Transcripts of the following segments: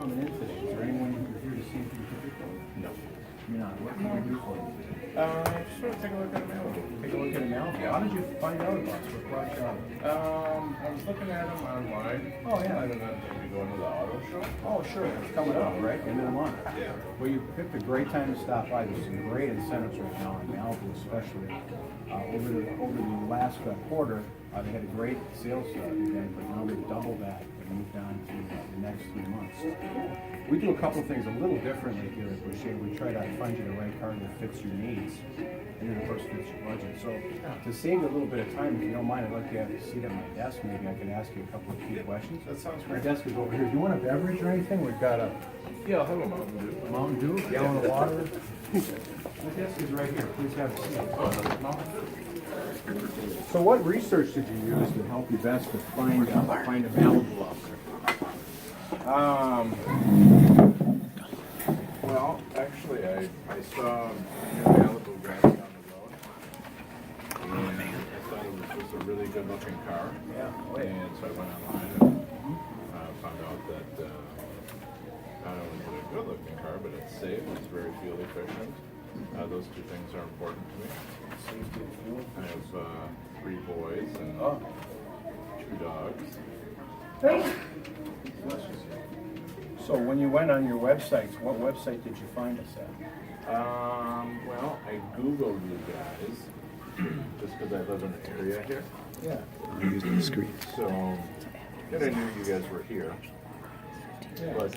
coming in today. Is there anyone here to see if you can do it? No. You're not. What can we do for you? Just want to take a look at a Malibu. Take a look at it now. How did you find out about us? What brought you out? I was looking at them online. Oh, yeah. And then maybe going to the auto show. Oh, sure. It's coming up, right? End of the month. Yeah. Well, you picked a great time to stop by. There's some great incentives right now in Malibu, especially over the last quarter. They had a great sales event, but now they've doubled that and moved on to the next 3 months. We do a couple of things a little differently here at Boucher. We try to find you the right car that fits your needs, and then of course fits your budget. So to save you a little bit of time, if you don't mind, I'd like to have a seat at my desk. Maybe I can ask you a couple of key questions. That sounds My great. desk is over here. Do you want a beverage or anything? We've got a Yeah, I'll have a Mountain Dew. Mountain Dew, a gallon of water. My desk is right here. Please have a seat. Oh, that's Mountain Dew. So what research did you use to help you best to find a Malibu out there? Well, actually, I saw Malibu driving down the road. And I thought it was just a really good looking car. Yeah. And so I went online and found out that not only is it a good looking car, but it's safe, it's very fuel efficient. Those two things are important to me. Safety and fuel. I have 3 boys and Oh. 2 dogs. So when you went on your websites, what website did you find us at? Well, I Googled you guys just because I live in the area here. Yeah. Using the screen. So, and I knew you guys were here. Yeah. But,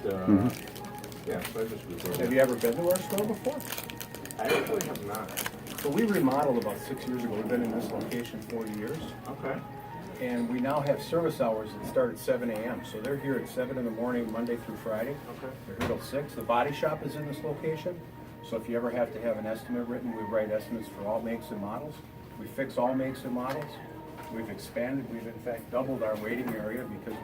yeah, so I just Googled Have it. you ever been to our store before? I actually have not. So we remodeled about 6 years ago. We've been in this location 40 years. Okay. And we now have service hours that start at 7 a.m. So they're here at 7 in the morning, Monday through Friday. Okay. They're here till 6. The body shop is in this location. So if you ever have to have an estimate written, we write estimates for all makes and models. We fix all makes and models. We've expanded, we've in fact doubled our waiting area because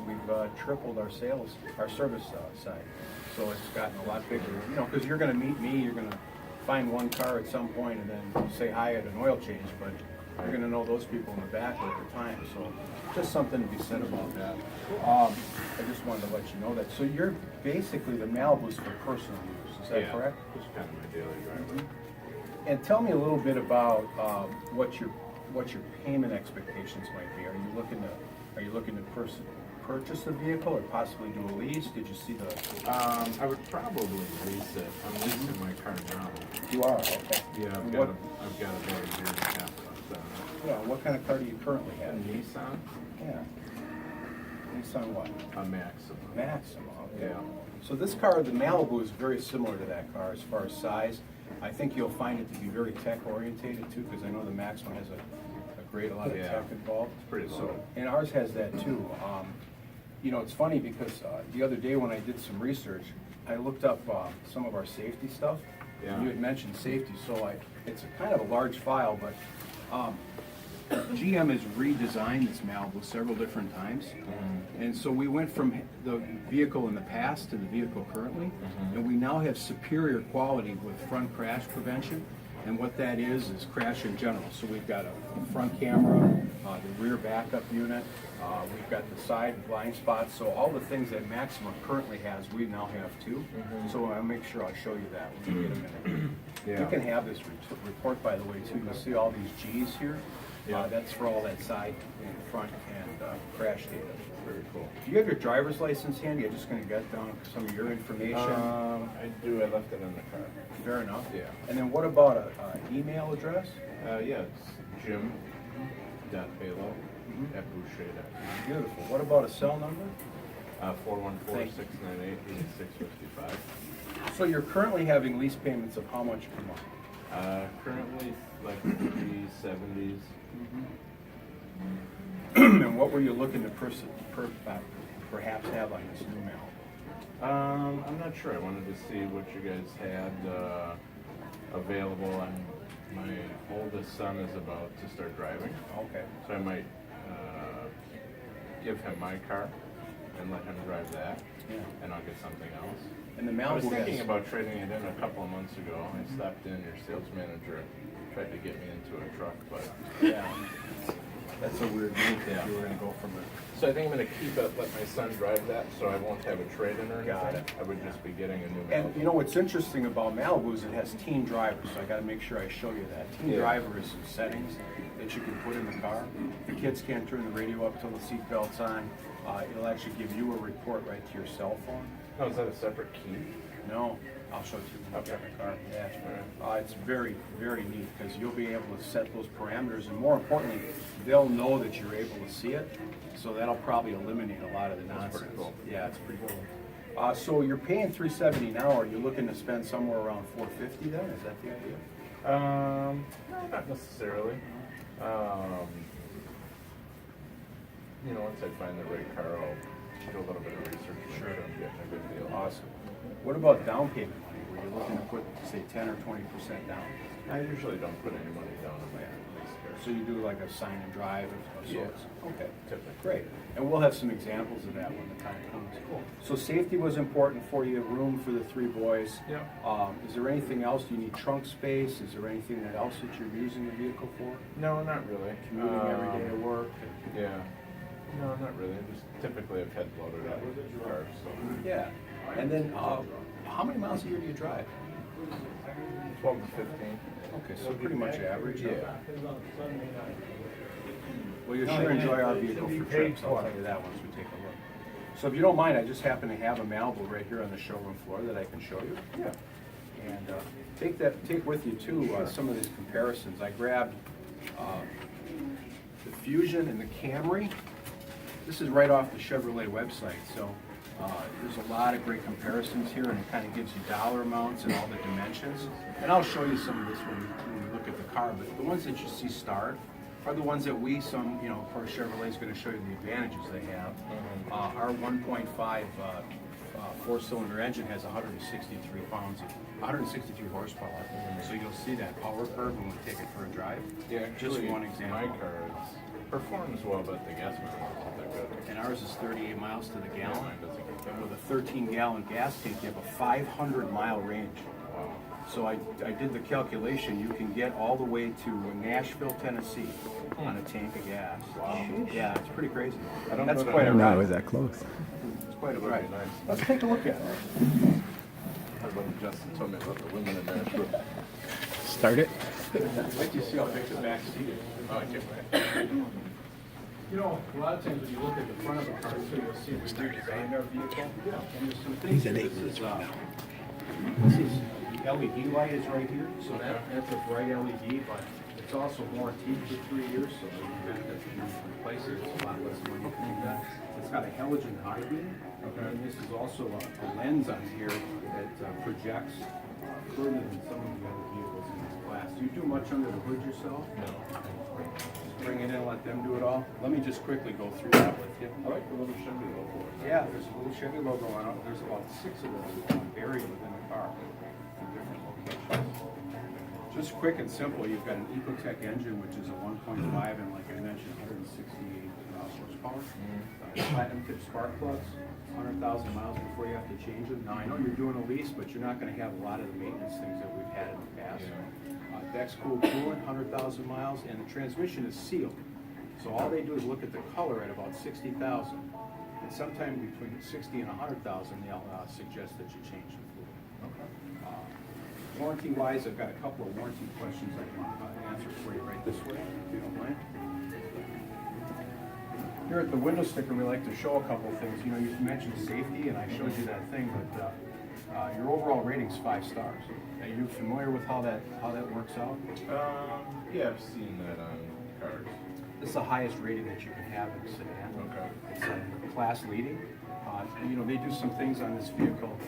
we've tripled our sales, our service side. So it's gotten a lot bigger, you know, because you're gonna meet me, you're gonna find one car at some point and then say hi at an oil change, but you're gonna know those people in the back over time. So just something to be said about that. I just wanted to let you know that. So you're basically the Malibus for personal use, is that Yeah, correct? just kind of my daily driver. And tell me a little bit about what your payment expectations might be. Are you looking to purchase the vehicle or possibly do a lease? Did you see the? I would probably lease it. I'm leasing my car now. You are, okay. Yeah, I've got about a year and a half left on it. Yeah. What kind of car do you currently A have? Nissan, Yeah. Nissan what? a Maxima. Maxima. Okay. Yeah. So this car, the Malibu, is very similar to that car as far as size. I think you'll find it to be very tech orientated too, because I know the Maxima has a lot of Yeah. tech involved. It's pretty So, low. and ours has that too. You know, it's funny because the other day when I did some research, I looked up some of our safety stuff. Yeah. You had mentioned safety, so it's a kind of a large file, but GM has redesigned this Malibu several different times. And so we went from the vehicle in the past to the vehicle currently, and we now have superior quality with front crash prevention. And what that is crash in general. So we've got a front camera, the rear backup unit, we've got the side blind spots. So all the things that Maxima currently has, we now have too. So I'll make sure I'll show you that when we get a minute. Yeah. You can have this report, by the way, too. You'll see all these G's here. Yeah. That's for all that side and front and crash data. Very cool. Do you have your driver's license handy? I'm just going to get down some of your information. I do. I left it in the car. Fair enough. Yeah. And then what about an email address? Yeah, it's jim.balo@boucher.com. Beautiful. What about a cell number? 414-698-8655. So you're currently having lease payments of how much per month? Currently, like 370s. And what were you looking to perhaps have on this new mail? I'm not sure. I wanted to see what you guys had available. My oldest son is about to start driving, Okay. so I might give him my car and let him drive that, Yeah. and I'll get something else. And the I was Malibu thinking has, about trading it in a couple of months ago. I stopped in, your sales manager tried to get me into a truck, but yeah. That's a weird move if you were gonna go from a. So I think I'm gonna keep it, let my son drive that, so I won't have a trade-in or anything. Got it. I would just be getting a new And Malibu. you know what's interesting about Malibu is it has teen drivers, so I gotta make sure I show you that. Teen Yeah. driver is some settings that you can put in the car. The kids can't turn the radio up till the seatbelt's on. It'll actually give you a report right to your cell phone. Oh, is that a separate key? No, I'll show it to you when you get in the car. Yeah. It's very, very neat because you'll be able to set those parameters, and more importantly, they'll know that you're able to see it. So that'll probably eliminate a lot of the nonsense. pretty cool. Yeah, it's pretty cool. So you're paying $370 now. Are you looking to spend somewhere around $450 then? Is that the idea? No, not necessarily. You know, once I find the right car, I'll do a little bit of research to make sure I'm getting a good deal. Awesome. What about down payment money? Were you looking to put, say, 10 or 20% down? I usually don't put any money down on my lease car. So you do like a sign and drive of Yeah. sorts? Okay. Typically. Great. And we'll have some examples of that when the time comes. Cool. So safety was important for you, room for the three boys. Yeah. Is there anything else? Do you need trunk space? Is there anything else that you're using the vehicle for? No, not really. Commuting every day to work? Yeah. No, not really. Just typically I've head loaded out with the car, so. Yeah. And then, how many miles a year do you drive? 12 to 15. Okay, so pretty much average. Yeah. Well, you'll sure enjoy our vehicle for trips, I'll tell you that once we take a look. So if you don't mind, I just happen to have a Malibu right here on the showroom floor that I can show you. Yeah. And take with you too some of these comparisons. I grabbed the Fusion and the Camry. This is right off the Chevrolet website, so there's a lot of great comparisons here, and it kind of gives you dollar amounts and all the dimensions. And I'll show you some of this when we look at the car, but the ones that you see starred are the ones that of course Chevrolet's going to show you the advantages they have. Our 1.5 four-cylinder engine has 163 horsepower, so you'll see that power curve when we take it for a drive. Yeah, Just actually, one example. my car performs well, but the gas mileage isn't that good. And ours is 38 miles to the gallon. Mine doesn't get And with a 13-gallon gas tank, you have a 500-mile range. Wow. So I did the calculation. You can get all the way to Nashville, Tennessee on a tank of gas. Wow. Yeah, it's pretty crazy. I don't That's know that quite a I- ride. No, is that close? It's quite a Very ride. nice. Let's take a look at it. How about Justin told me about the women in Nashville? Start it. Wait till you see how big the back seat is. Oh, I can't wait. You know, a lot of times when you look at the front of a car, too, you'll see the design of our vehicle. And there's some things. He's at here. 8 minutes from now. This is, the LED light is right here, so that's a bright LED, but it's also warranted for 3 years, so the benefit if you replace it, it's a lot less money to do that. It's got a halogen high beam, and this is also a lens on here that projects further than some of the other vehicles in this class. Do you do much under the hood yourself? No. Just bring it in and let them do it all? Let me just quickly go through that with you. I like the little Chevy logo. Yeah, there's a little Chevy logo on it. There's about 6 of those buried within the car in different locations. Just quick and simple, you've got an Ecotec engine, which is a 1.5 and like I mentioned, 168 horsepower. Platinum tip spark plugs, 100,000 miles before you have to change them. Now I know you're doing a lease, but you're not going to have a lot of the maintenance things that we've had in the past. Deck's cool coolant, 100,000 miles, and the transmission is sealed. So all they do is look at the color at about 60,000. And sometime between 60 and 100,000, they'll suggest that you change the fluid. Warranty-wise, I've got a couple of warranty questions I want to answer for you right this way, if you don't mind. Here at the window sticker, we like to show a couple of things. You know, you mentioned safety, and I showed you that thing, but your overall rating's 5 stars. Are you familiar with how that works out? Yeah, I've seen that on cars. This is the highest rating that you can have in a sedan. Okay. It's class leading. They do some things on this vehicle.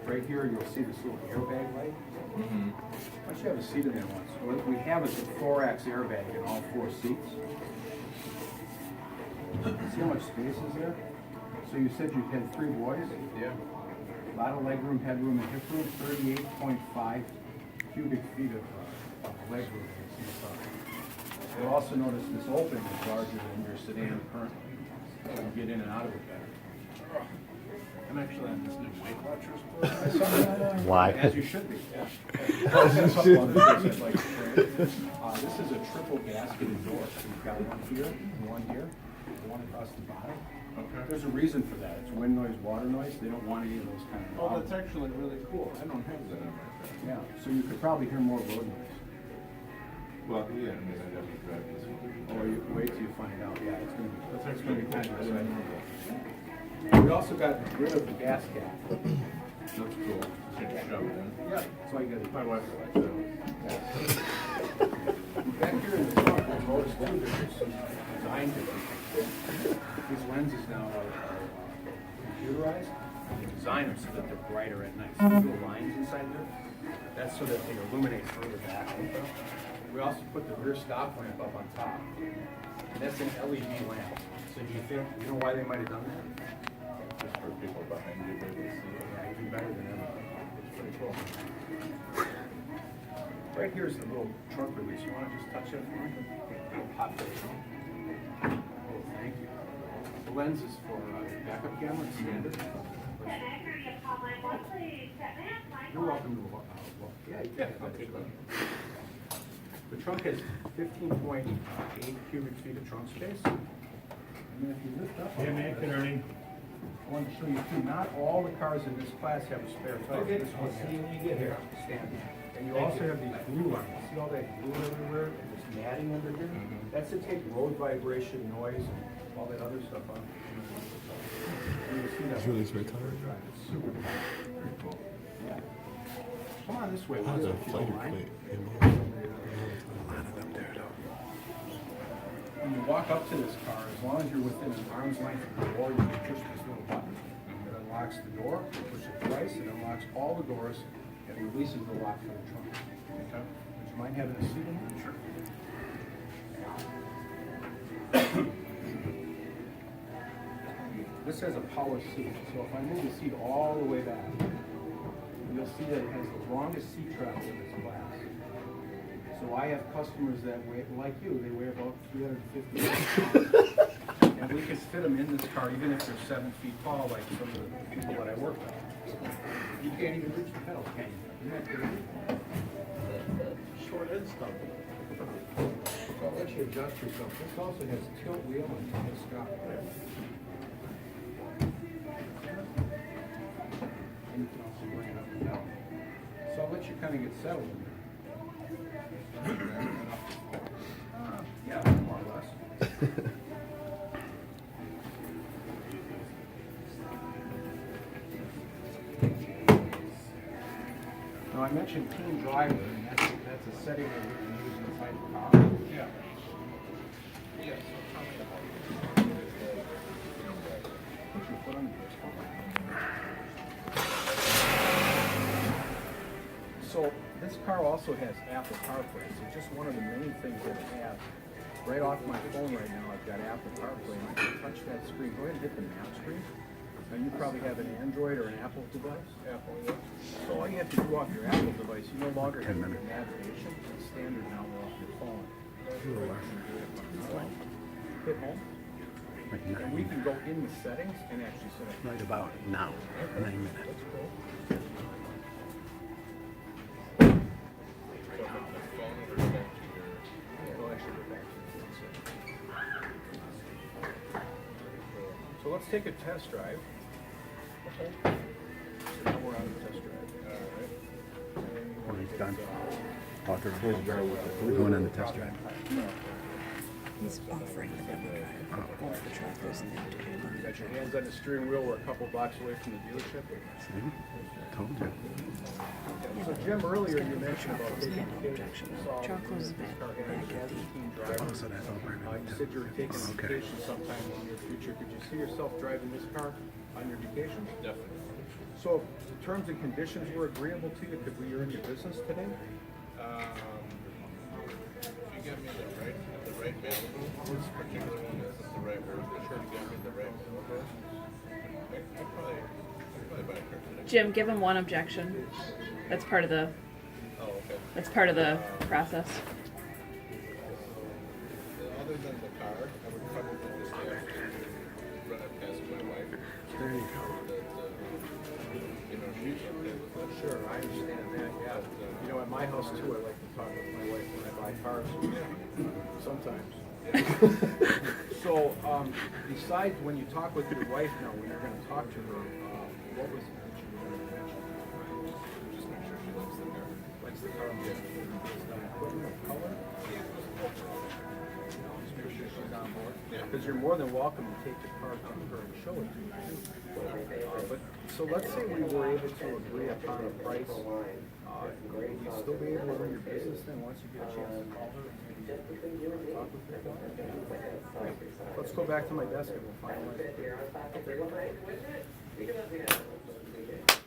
Right here, you'll see this little airbag light. Why don't you have a seat in there once? What we have is a thorax airbag in all 4 seats. See how much space is there? So you said you had 3 boys? Yeah. A lot of leg room, headroom, and hip room, 38.5 cubic feet of leg room. You'll also notice this opening is larger than your sedan currently. So you get in and out of it better. I'm actually on this new Weight Watchers course. I saw that, Why? As you should be, yeah. This is something other things I'd like to share. This is a triple gasketed door. So you've got one here, and one here, and one across the bottom. Okay. There's a reason for that. It's wind noise, water noise. They don't want any of those kind of. Oh, that's actually really cool. I don't have that on my car. Yeah, so you could probably hear more road noise. Well, yeah, I mean, I'd have to drive this one. Or you wait till you find out. Yeah, it's gonna be. That's It's actually gonna be cool. kind I of didn't know exciting. that. We also got rid of the gas cap. That's cool. So you shove it in. Yeah, that's why you got My wife likes that. back here in the car, I noticed too, there's some design differences. These lenses now are computerized. They design them so that they're brighter at night. So the little lines inside there, that's so that they illuminate further back. We also put the rear stop lamp up on top. And that's an LED lamp. So do you think, you know why they might have done that? Just for people behind you, they can see it. Yeah, even better than ever. It's pretty cool. Right here is the little trunk release. You want to just touch it for me? It'll pop the trunk. Oh, thank you. The lens is for backup camera, it's standard. You're welcome to walk. Yeah, you can. The trunk has 15.8 cubic feet of trunk space. And then if you lift up. Hey man, good evening. I want to show you too, not all the cars in this class have a spare tire. Okay, This one I'll see you when you get here. Standard. And you also have these glue lines. See all that glue everywhere and this matting under here? That's to take road vibration, noise, and all that other stuff out. And you'll see that. It's really spare tire? It's super cool. Very cool. Yeah. Come on this way. How's We'll a go if you fighter don't mind. plate? Up there, though. When you walk up to this car, as long as you're within an arm's length of the door, you can push this little button. It unlocks the door, you push it twice, it unlocks all the doors, and releases the lock for the trunk. Okay? Would you mind having a seat in here? Sure. This has a power seat, so if I move the seat all the way back, you'll see that it has the longest seat travel in this class. So I have customers that weigh, like you, they weigh about 350 pounds. And we can fit them in this car, even if they're 7 feet tall, like some of the people that I work with. You can't even reach the pedals, can you? Isn't that crazy? Short end stuff. So I'll let you adjust yourself. This also has tilt wheel and telescopic. And you can also bring it up and down. So I'll let you kind of get settled in there. Yeah, more or less. Now, I mentioned Team Driver, and that's a setting that we can use inside the car. Yeah. Yes. Put your foot on the brake. So this car also has Apple CarPlay. It's just one of the many things that it has. Right off my phone right now, I've got Apple CarPlay. And I can touch that screen. Go ahead and hit the map screen. Now you probably have an Android or an Apple device. Apple, yeah. So all you have to do off your Apple device, you no longer have your navigation. It's standard now off your phone. Hit home. And we can go in the settings and actually set up. Right about now, 9 minutes. So let's take a test drive. Okay. So now we're on the test drive. All right. When he's done. We're going on the test drive. He's offering the demo drive. Both the trackers and the You got your hands on the steering wheel. We're a couple blocks away from the dealership. See? Told you. So Jim, earlier you mentioned about Charcoal's taking handle objection. Charcoal's back at the Oh, so that's all part of You it. said you were taking a Okay. vacation sometime in your future. Could you see yourself driving this car on your vacation? Definitely. So if the terms and conditions were agreeable to you, could we earn your business today? If you give me the right Malibu, this particular one isn't the right version, be sure to give me the right Malibu. I'd probably buy a car today. Jim, give him one objection. That's part of the Oh, okay. process. Other than the car, I would probably just have to run it past my wife. There you go. Sure, I understand that, yeah. You know, at my house too, I like to talk with my wife when I buy cars. Sometimes. So, besides when you talk with your wife now, when you're gonna talk to her, what was it that you were gonna mention? Just make sure she likes the car. Likes the car, yeah. Is the equipment color? Just make sure she's on board. Yeah. Because you're more than welcome to take the car from her and show it to you too. But, so let's say we were able to agree upon a price, would you still be able to run your business then, once you get a chance to call her? And maybe talk with her? Let's go back to my desk and we'll finalize it.